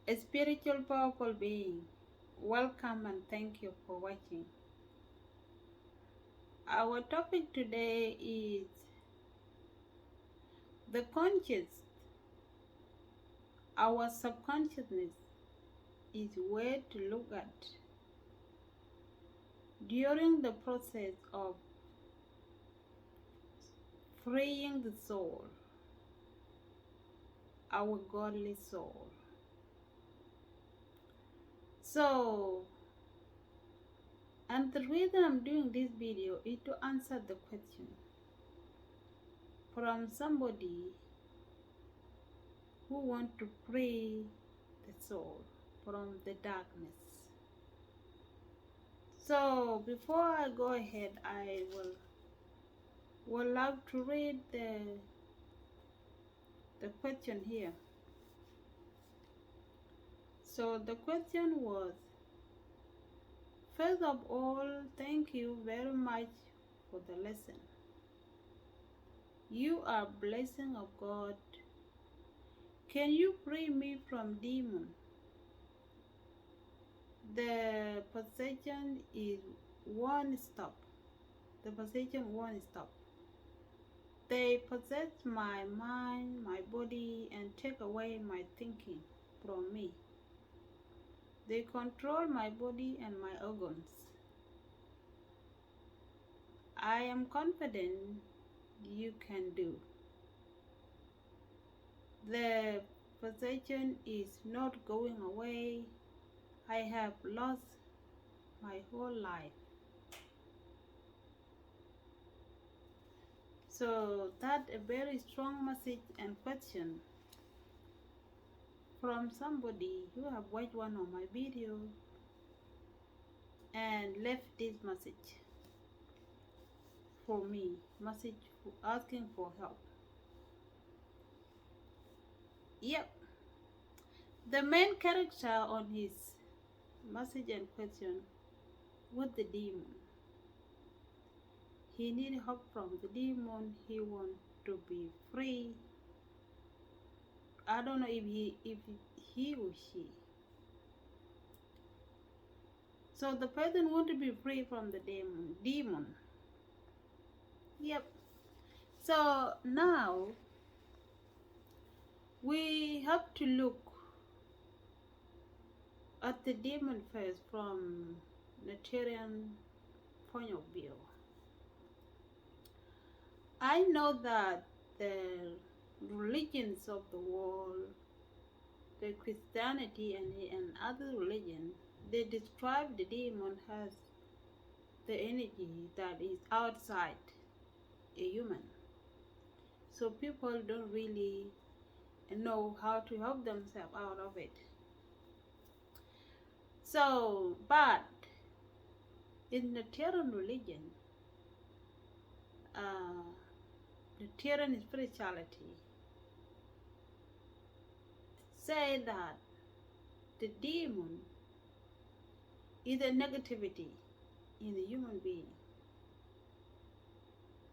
A spiritual powerful being, welcome and thank you for watching. Our topic today is the conscious. Our subconsciousness is where to look at during the process of freeing the soul, our godly soul. And the reason I'm doing this video is to answer the question from somebody who wants to free the soul from the darkness. So before I go ahead, I will love to read the question here. So the question was, first of all, thank you very much for the lesson. You are a blessing of God. Can you free me from demon? The possession is one stop. The possession won't stop. They possess my mind, my body, and take away my thinking from me. They control my body and my organs. I am confident you can do. The possession is not going away. I have lost my whole life. So that's a very strong message and question from somebody who have watched one of my videos and left this message for me, message for asking for help. Yep, the main character on his message and question was the demon. He needed help from the demon. He want to be free. I don't know if he or she. So the person want to be free from the demon. Yep. So now we have to look at the demon first from Nigerian point of view. I know that the religions of the world, the Christianity and other religions, they describe the demon as the energy that is outside a human. So people don't really know how to help themselves out of it. So, but in the Terran religion, the Terran spirituality say that the demon is a negativity in the human being.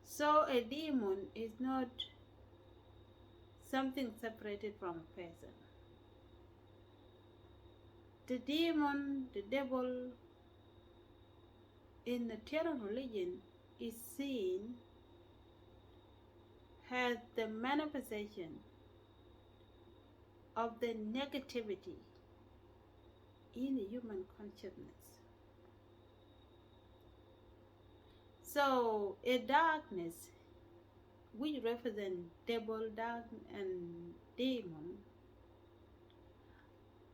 So a demon is not something separated from a person. The demon, the devil in the Terran religion is seen as the manifestation of the negativity in the human consciousness. So a darkness which represent devil, dark and demon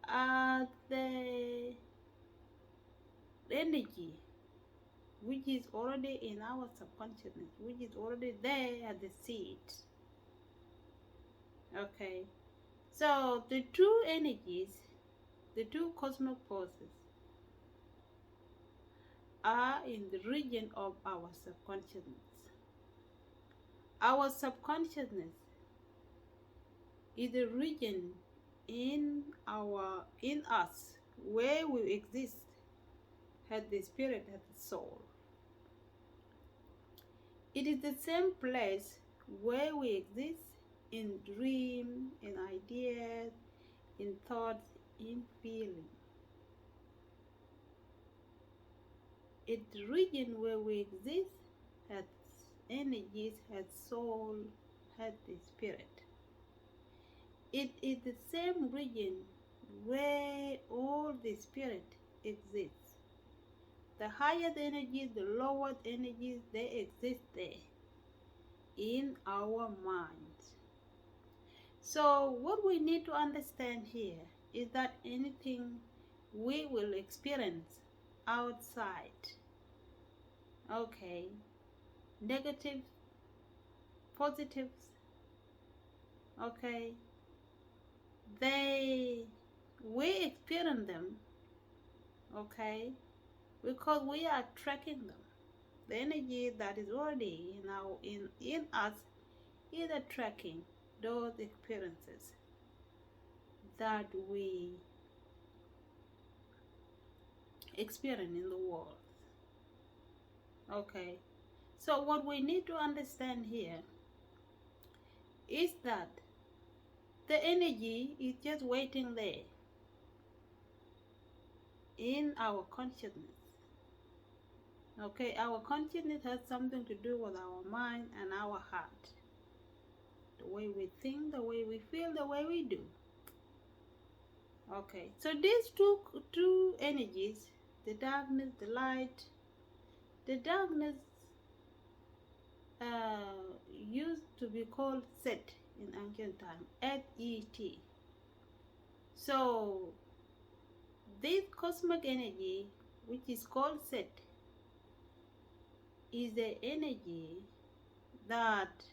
are the energy which is already in our subconsciousness, which is already there at the seed. Okay, so the two energies, the two cosmic forces are in the region of our subconsciousness. Our subconsciousness is the region in us where we exist as the spirit, as the soul. It is the same place where we exist in dream, in ideas, in thoughts, in feeling. It's the region where we exist, has energies, has soul, has the spirit. It is the same region where all the spirit exists. The higher the energies, the lower the energies, they exist there in our minds. So what we need to understand here is that anything we will experience outside, okay, negative, positives, okay, we experience them, okay, because we are tracking them. The energy that is already in us is tracking those experiences that we experience in the world. Okay, so what we need to understand here is that the energy is just waiting there in our consciousness. Okay, our consciousness has something to do with our mind and our heart. The way we think, the way we feel, the way we do. Okay, so these two energies, the darkness, the light, the darkness used to be called Set in ancient time, S-E-T. So this cosmic energy, which is called Set, is the energy that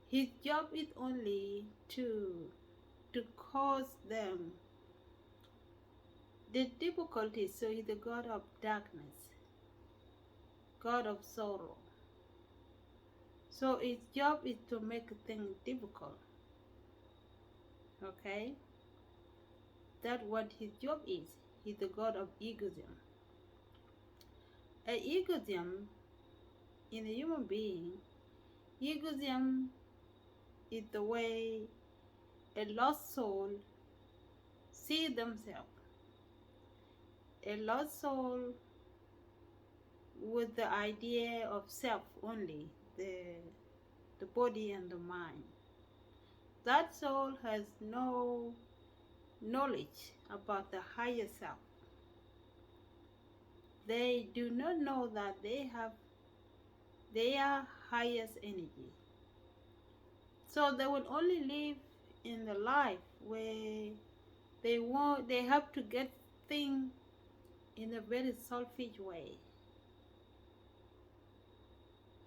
his job is only to cause them the difficulties. So he's the god of darkness, god of sorrow. So his job is to make things difficult. Okay, that's what his job is. He's the god of egoism. Egoism in a human being, egoism is the way a lost soul sees themselves. A lost soul with the idea of self only, the body and the mind. That soul has no knowledge about the higher self. They do not know that they have their highest energy. So they will only live in the life where they have to get things in a very selfish way.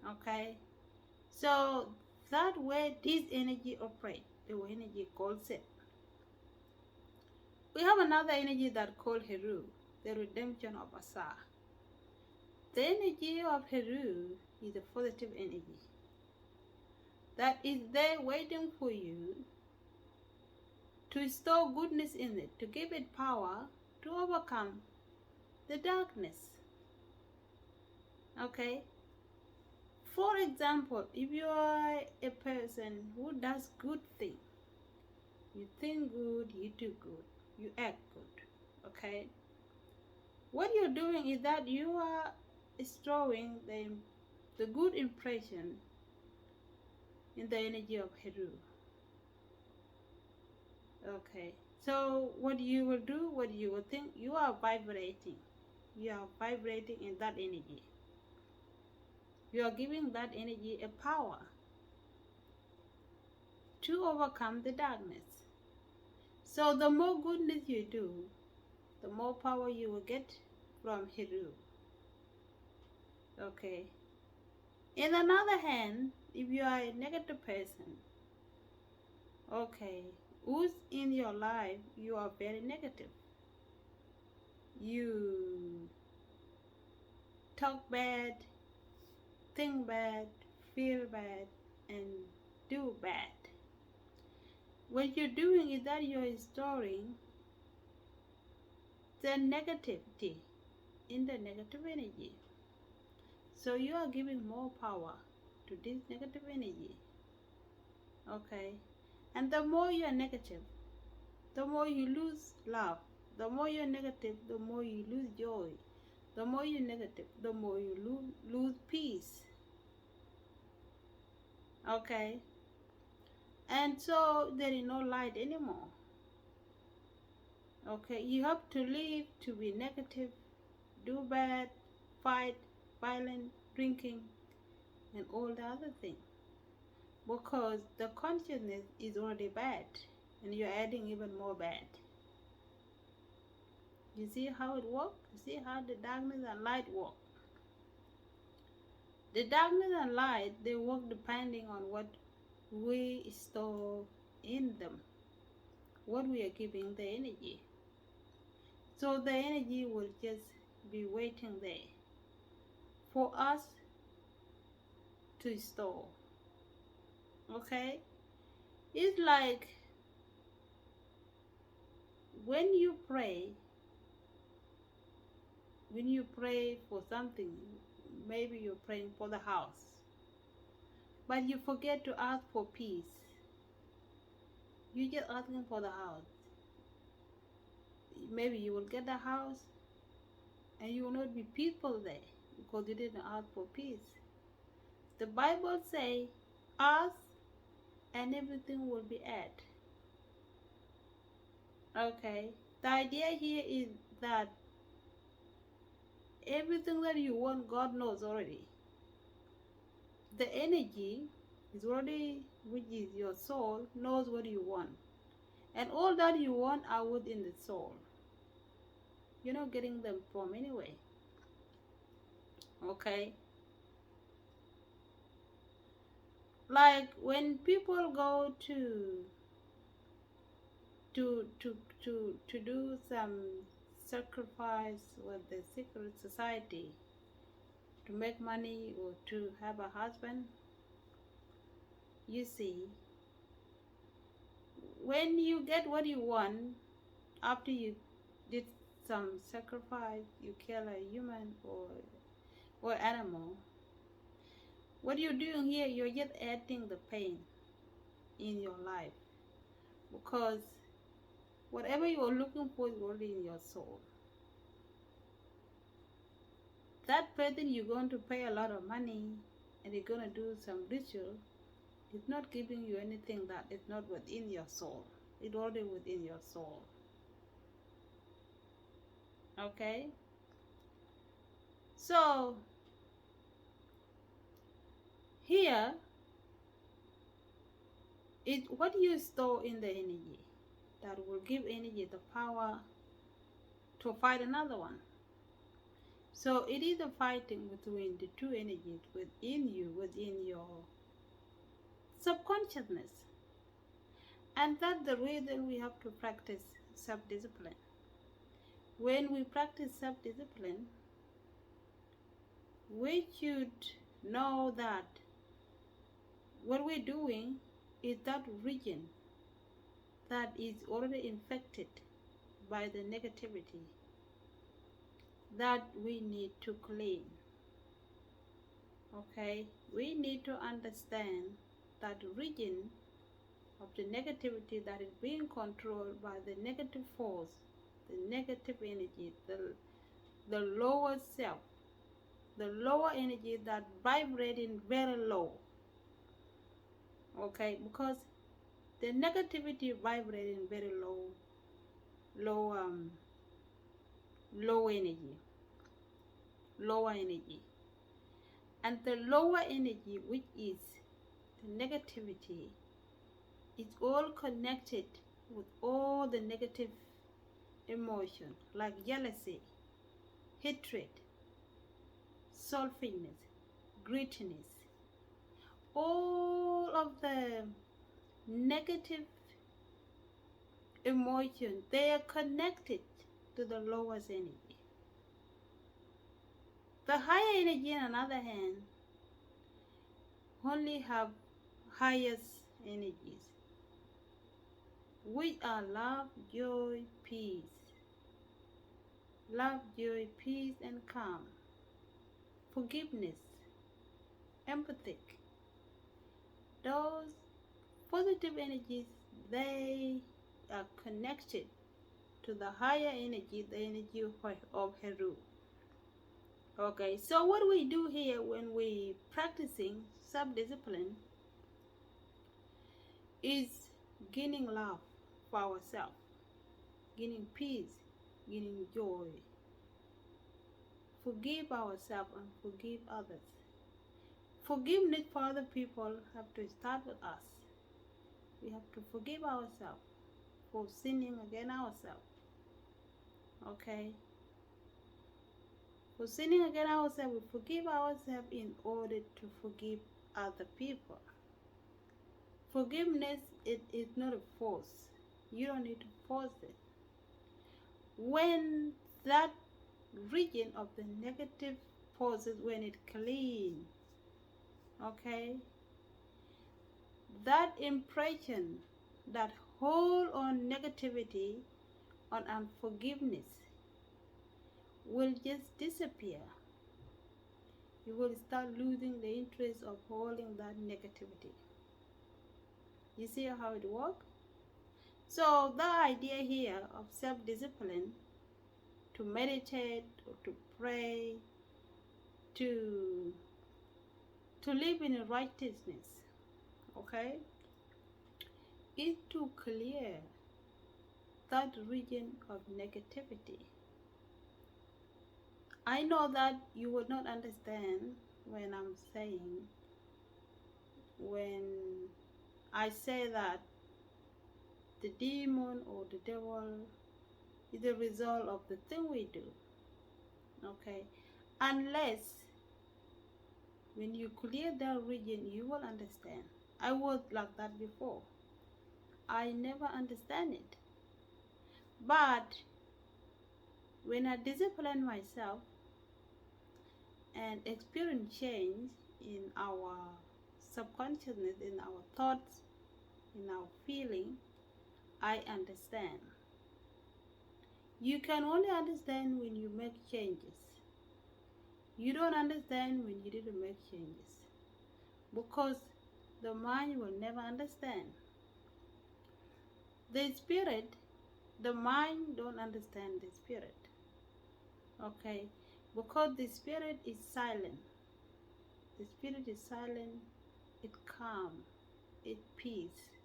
Okay, so that way this energy operates, the energy called Set. We have another energy that called Heru, the redemption of Asa. The energy of Heru is a positive energy that is there waiting for you to store goodness in it, to give it power to overcome the darkness. Okay? For example, if you are a person who does good things, you think good, you do good, you act good, okay? What you're doing is that you are storing the good impression in the energy of Heru. Okay, so what you will do, what you will think, you are vibrating. You are vibrating in that energy. You are giving that energy a power to overcome the darkness. So the more goodness you do, the more power you will get from Heru. Okay. In another hand, if you are a negative person, okay, who's in your life, you are very negative. You talk bad, think bad, feel bad, and do bad. What you're doing is that you're storing the negativity in the negative energy. So you are giving more power to this negative energy. Okay? And the more you are negative, the more you lose love. The more you're negative, the more you lose joy. The more you're negative, the more you lose peace. Okay? And so there is no light anymore. Okay? You have to live to be negative, do bad, fight, violent, drinking, and all the other things. Because the consciousness is already bad, and you're adding even more bad. You see how it works? You see how the darkness and light work? The darkness and light, they work depending on what we store in them, what we are giving the energy. So the energy will just be waiting there for us to store. Okay? It's like when you pray for something, maybe you're praying for the house, but you forget to ask for peace. You're just asking for the house. Maybe you will get the house and you will not be peaceful there because you didn't ask for peace. The Bible says, ask and everything will be added. Okay? The idea here is that everything that you want, God knows already. The energy is already, which is your soul, knows what you want. And all that you want are within the soul. You're not getting them from anywhere. Okay? Like when people go to do some sacrifice with the secret society to make money or to have a husband, you see, when you get what you want, after you did some sacrifice, you kill a human or animal, what you're doing here, you're just adding the pain in your life, because whatever you're looking for is already in your soul. That person you're going to pay a lot of money and you're going to do some ritual, it's not giving you anything that is not within your soul. It's already within your soul. Okay? So, here is what you store in the energy that will give energy the power to fight another one. So it is a fighting between the two energies within you, within your subconsciousness. And that's the reason we have to practice self-discipline. When we practice self-discipline, we should know that what we're doing is that region that is already infected by the negativity that we need to clean. Okay? We need to understand that region of the negativity that is being controlled by the negative force, the negative energy, the lower self, the lower energy that vibrating very low. Okay, because the negativity vibrating very low energy, lower energy, and the lower energy, which is the negativity, is all connected with all the negative emotion like jealousy, hatred, selfishness, greediness. All of the negative emotions, they are connected to the lowest energy. The higher energy, on the other hand, only have highest energies, which are love, joy, peace. Love, joy, peace, and calm. Forgiveness, empathy. Those positive energies, they are connected connected to the higher energy, the energy of Heru. Okay, so what we do here when we practicing self-discipline is gaining love for ourselves, gaining peace, gaining joy. Forgive ourselves and forgive others. Forgiveness for other people have to start with us. We have to forgive ourselves for sinning against ourselves. Okay? For sinning against ourselves, we forgive ourselves in order to forgive other people. Forgiveness is not a force. You don't need to force it. When that region of the negative forces, when it clean, okay, that impression, that hold on negativity, on unforgiveness, will just disappear. You will start losing the interest of holding that negativity. You see how it works? So the idea here of self-discipline, to meditate or to pray, to live in righteousness, okay, is to clear that region of negativity. I know that you will not understand when I'm saying, when I say that the demon or the devil is a result of the thing we do, okay? Unless when you clear that region, you will understand. I was like that before. I never understand it. But when I discipline myself and experience change in our subconsciousness, in our thoughts, in our feeling, I understand. You can only understand when you make changes. You don't understand when you didn't make changes, because the mind will never understand. The spirit, the mind don't understand the spirit, okay, because the spirit is silent. The spirit is silent, it's calm, it's peace.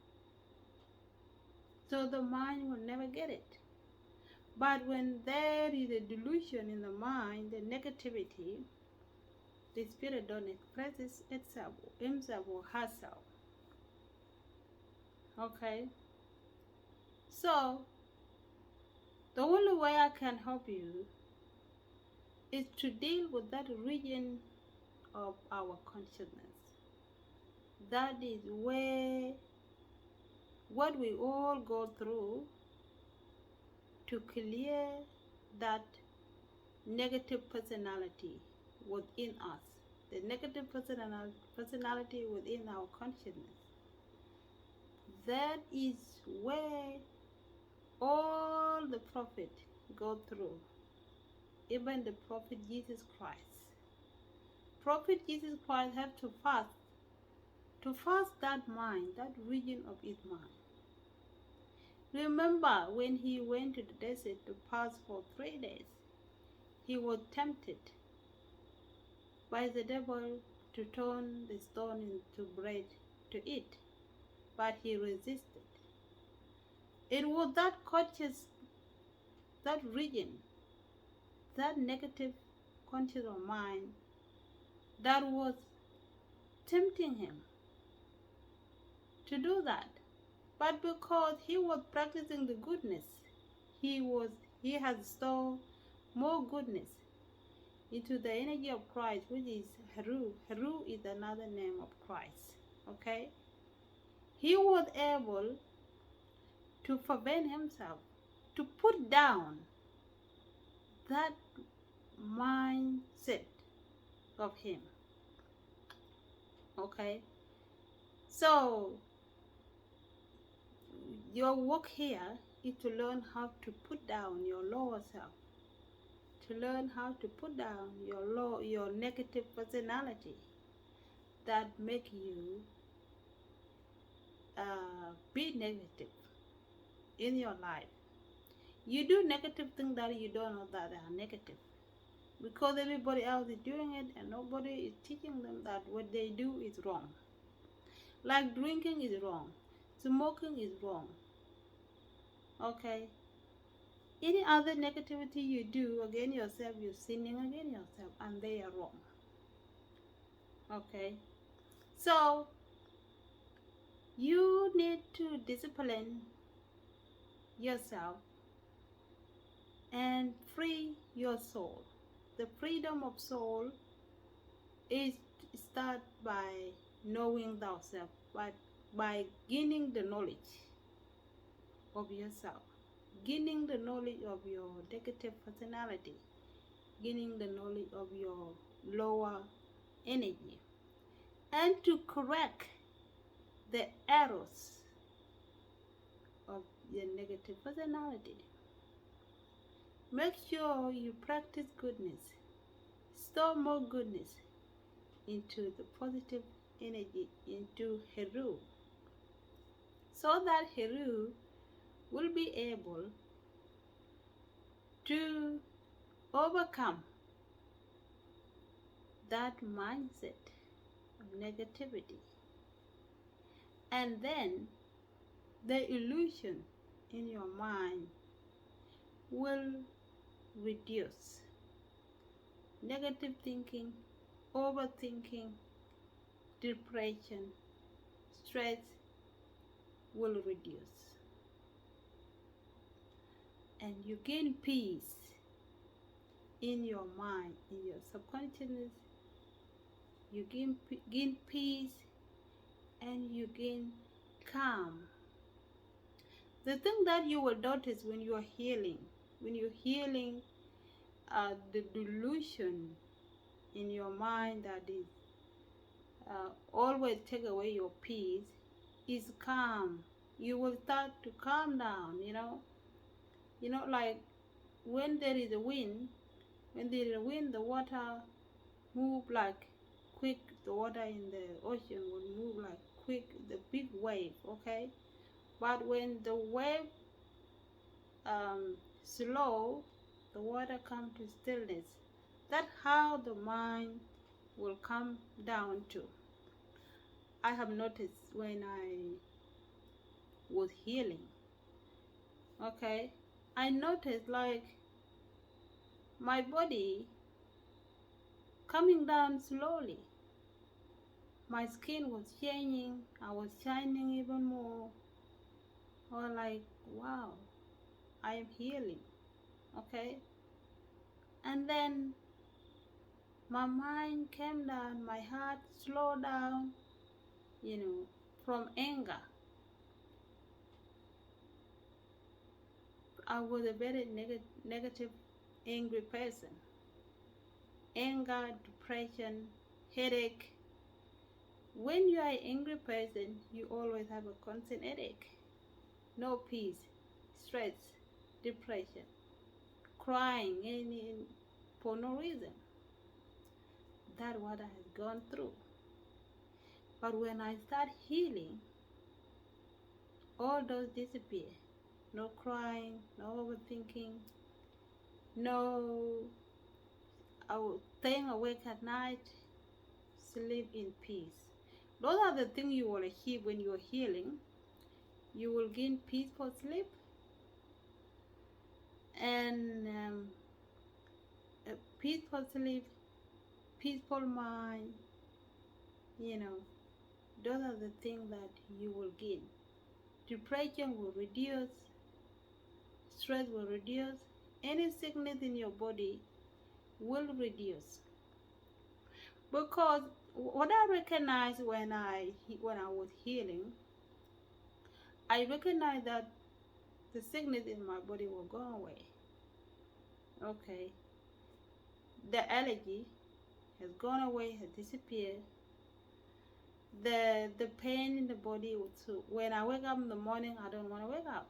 So the mind will never get it. But when there is a delusion in the mind, the negativity, the spirit don't express itself, himself or herself. Okay? So, the only way I can help you is to deal with that region of our consciousness. That is where what we all go through to clear that negative personality within us, the negative personality within our consciousness. That is where all the prophets go through, even the prophet Jesus Christ. Prophet Jesus Christ had to fast that mind, that region of his mind. Remember when he went to the desert to fast for 3 days, he was tempted by the devil to turn the stone into bread to eat, but he resisted. It was that conscious, that region, that negative conscious of mind that was tempting him to do that. But because he was practicing the goodness, he has stored more goodness into the energy of Christ, which is Heru. Heru is another name of Christ. Okay? He was able to prevent himself, to put down that mindset of him. Okay? So, your work here is to learn how to put down your lower self, to learn how to put down your negative personality that make you be negative. in your life. You do negative things that you don't know that are negative, because everybody else is doing it and nobody is teaching them that what they do is wrong. Like drinking is wrong, smoking is wrong. Okay? Any other negativity you do against yourself, you're sinning against yourself, and they are wrong. Okay? So, you need to discipline yourself and free your soul. The freedom of soul is start by knowing thyself, but by gaining the knowledge of yourself, gaining the knowledge of your negative personality, gaining the knowledge of your lower energy, and to correct the errors of your negative personality. Make sure you practice goodness. Store more goodness into the positive energy, into Heru, so that Heru will be able to overcome that mindset of negativity. And then the illusion in your mind will reduce. Negative thinking, overthinking, depression, stress will reduce. And you gain peace in your mind, in your subconsciousness. You gain peace and you gain calm. The thing that you will notice when you are healing, the delusion in your mind that is always take away your peace, is calm. You will start to calm down, like when there is a wind, the water move like quick. The water in the ocean will move like quick, the big wave, okay? But when the wave slow, the water come to stillness. That's how the mind will come down to. I have noticed when I was healing, okay, I noticed like my body coming down slowly. My skin was changing, I was shining even more. I was like, wow, I am healing, okay? And then my mind came down, my heart slowed down, from anger. I was a very negative, angry person. Anger, depression, headache. When you are an angry person, you always have a constant headache. No peace, stress, depression, crying for no reason. That's what I have gone through. But when I start healing, all those disappear. No crying, no overthinking, no staying awake at night, sleep in peace. Those are the things you will achieve when you are healing. You will gain peaceful sleep and a peaceful sleep, peaceful mind. Those are the things that you will gain. Depression will reduce, stress will reduce, any sickness in your body will reduce. Because what I recognized when I was healing, I recognized that the sickness in my body will go away. Okay. The allergy has gone away, has disappeared. The pain in the body, so when I wake up in the morning, I don't want to wake up.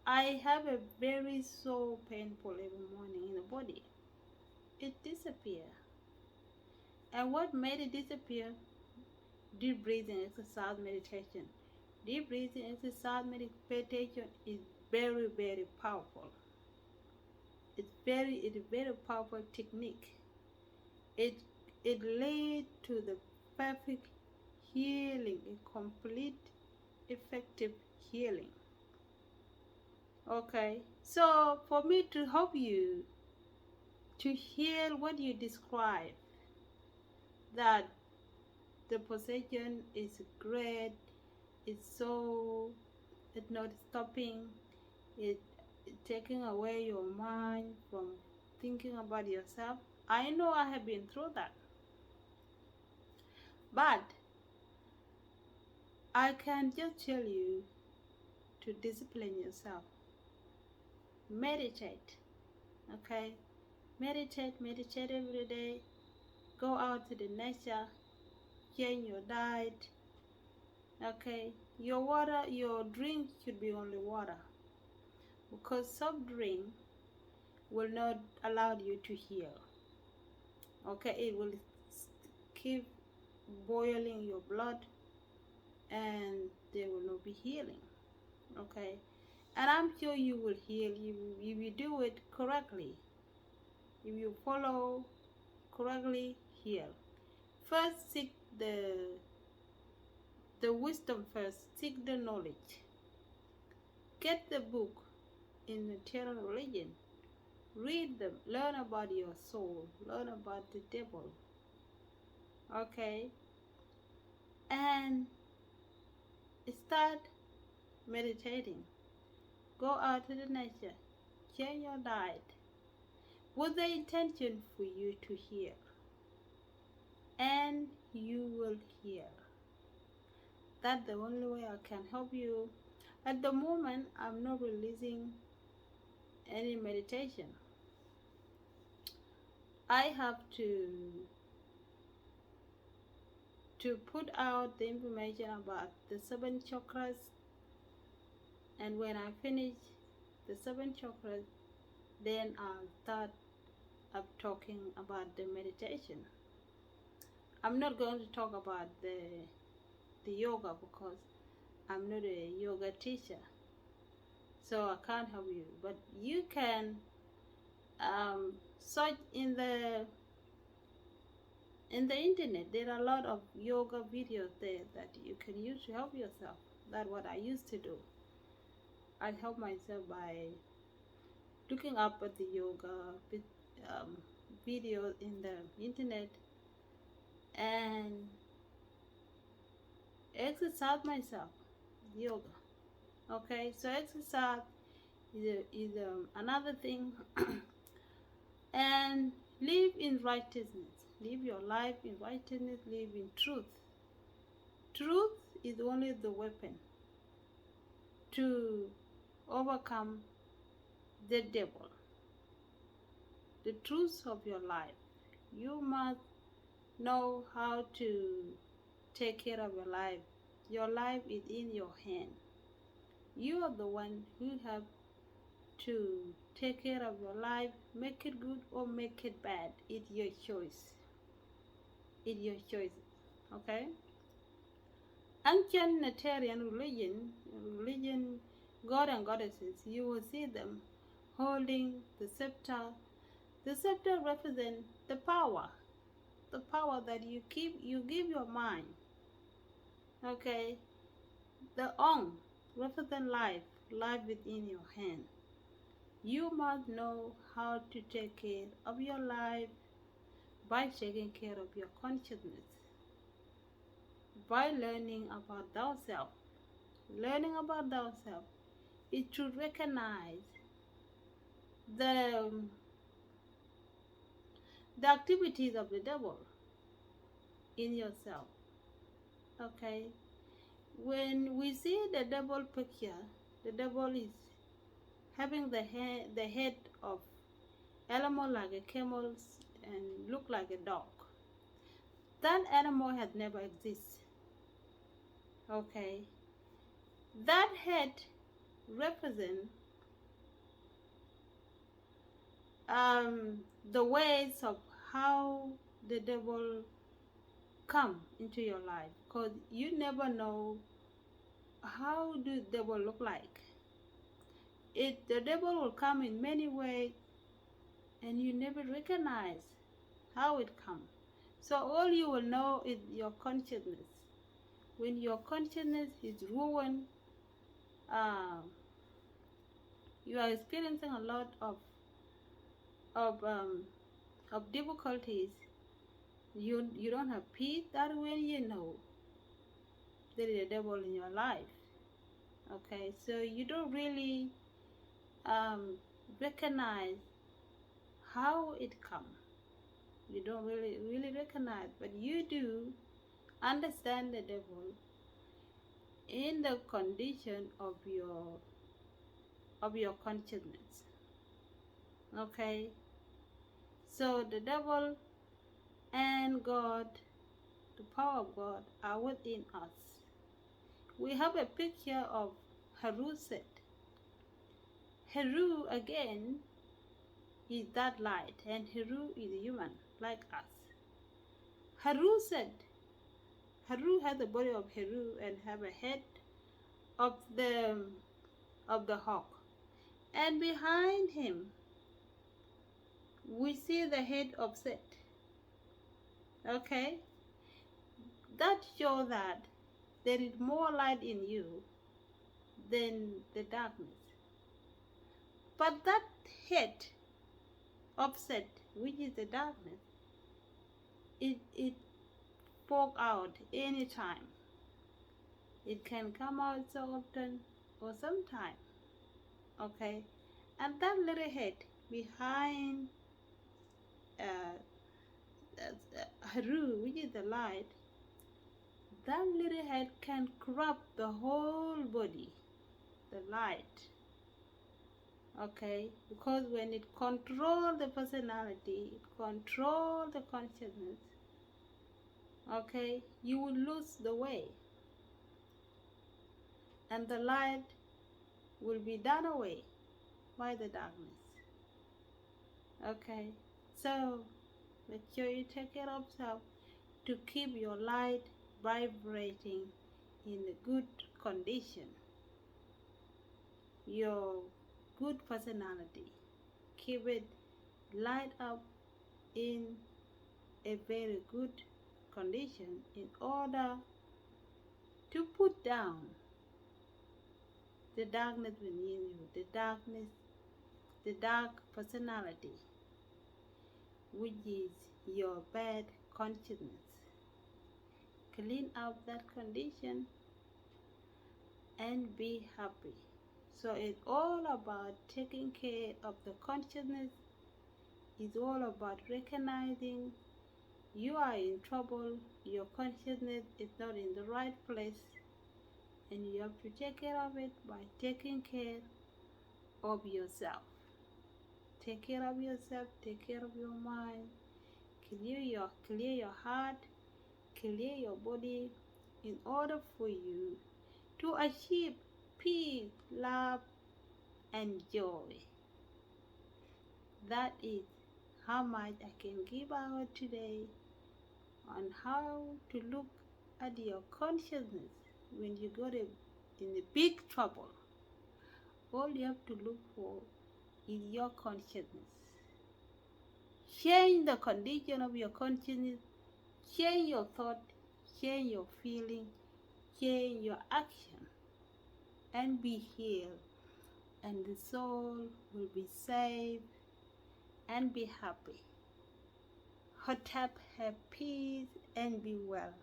I have a very so painful every morning in the body. It disappeared. And what made it disappear? Deep breathing exercise, meditation. Deep breathing exercise meditation is very, very powerful. It's a very powerful technique. It it leads to the perfect healing, a complete, effective healing. Okay, so for me to help you to heal what you describe, that the possession is great, it's so, it's not stopping, it, it taking away your mind from thinking about yourself. I know I have been through that, but I can just tell you to discipline yourself. Meditate, okay? Meditate every day. Go out to the nature, change your diet, okay? Your water, your drink should be only water, because soft drink will not allow you to heal, okay? It will keep boiling your blood and there will not be healing, okay? And I'm sure you will heal if you do it correctly. If you follow correctly, heal. First, seek the wisdom first. Seek the knowledge. Get the book in the eternal religion. Read them. Learn about your soul. Learn about the devil. Okay? And start meditating. Go out to the nature. Change your diet with the intention for you to heal. And you will heal. That's the only way I can help you. At the moment, I'm not releasing any meditation. I have to put out the information about the 7 chakras, and when I finish the 7 chakras, then I'll start up talking about the meditation. I'm not going to talk about the yoga because I'm not a yoga teacher, so I can't help you. But you can search in the internet. There are a lot of yoga videos there that you can use to help yourself. That's what I used to do. I help myself by looking up at the yoga videos in the internet and exercise myself, yoga. Okay, so exercise is another thing. And live in righteousness. Live your life in righteousness. Live in truth. Truth is only the weapon to overcome the devil. The truth of your life. You must know how to take care of your life. Your life is in your hand. You are the one who have to take care of your life, make it good or make it bad. It's your choice. It's your choice. Okay? Ancient Natarian religion, god and goddesses, you will see them holding the scepter. The scepter represents the power that you give your mind. Okay? The on represents life within your hand. You must know how to take care of your life by taking care of your consciousness, by learning about thyself. Learning about thyself is to recognize the activities of the devil in yourself. Okay? When we see the devil picture, the devil is having the head of animal like a camel and look like a dog. That animal has never existed. Okay? That head represents the ways of how the devil come into your life, because you never know how do the devil look like? The devil will come in many ways, and you never recognize how it comes. So all you will know is your consciousness. When your consciousness is ruined, uh, you are experiencing a lot of um, of difficulties. You don't have peace. That when you know there is a devil in your life. Okay, so you don't really um, recognize how it comes. You don't really recognize, but you do understand the devil in the condition of your consciousness. Okay, so the devil and God, the power of God, are within us. We have a picture of Haruset. Heru again is that light, and Heru is a human like us. Haruset, Heru has the body of Heru and have a head of the hawk, and behind him we see the head of Set. Okay, that shows that there is more light in you than the darkness. But that head of Set, which is the darkness, it poke out anytime. It can come out so often or sometime. Okay, and that little head behind Haru, which is the light, that little head can corrupt the whole body, the light. Okay, because when it controls the personality, it controls the consciousness. Okay, you will lose the way, and the light will be done away by the darkness. Okay, so make sure you take care of yourself to keep your light vibrating in a good condition. Your good personality, keep it light up in a very good condition in order to put down the darkness within you, the dark personality, which is your bad consciousness. Clean up that condition and be happy. So it's all about taking care of the consciousness. It's all about recognizing you are in trouble, your consciousness is not in the right place, and you have to take care of it by taking care of yourself. Take care of yourself, take care of your mind, clear your heart, clear your body in order for you to achieve peace, love, and joy. That is how much I can give out today on how to look at your consciousness when you got in a big trouble. All you have to look for is your consciousness. Change the condition of your consciousness, change your thought, change your feeling, change your action, and be healed. And the soul will be saved and be happy. Hotep, have peace and be well.